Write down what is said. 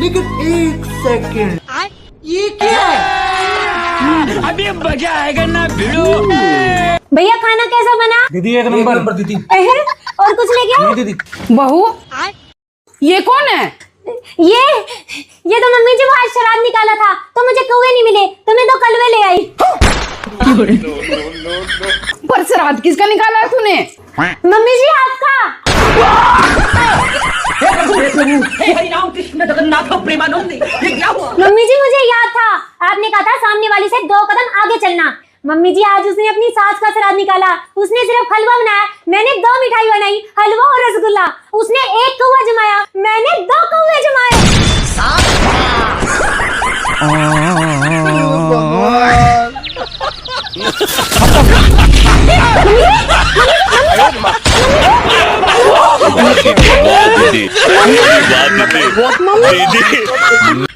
लेकिन एक सेकंड, ये क्या है? अभी मजा आएगा ना भिड़ो। भैया खाना कैसा बना? दीदी एक नंबर दीदी। और कुछ ले गया? नहीं दीदी। बहू ये कौन है? ये तो मम्मी जी वो आज शराब निकाला था तो मुझे कौवे नहीं मिले तो मैं तो कलवे ले आई। पर श्राद्ध किसका निकाला है तूने? मम्मी जी आपका। हरि राम कृष्ण जगन्नाथ प्रेमानंद, ये क्या हुआ? मम्मी जी मुझे याद था, आपने कहा था सामने वाली से 2 कदम आगे चलना। मम्मी जी आज उसने अपनी सास का श्राद्ध निकाला, उसने सिर्फ हलवा बनाया, मैंने 2 मिठाई बनाई, हलवा और रसगुल्ला। उसने 1 कौवा जमाया, मैंने 2 कौवे जमाए। दीदी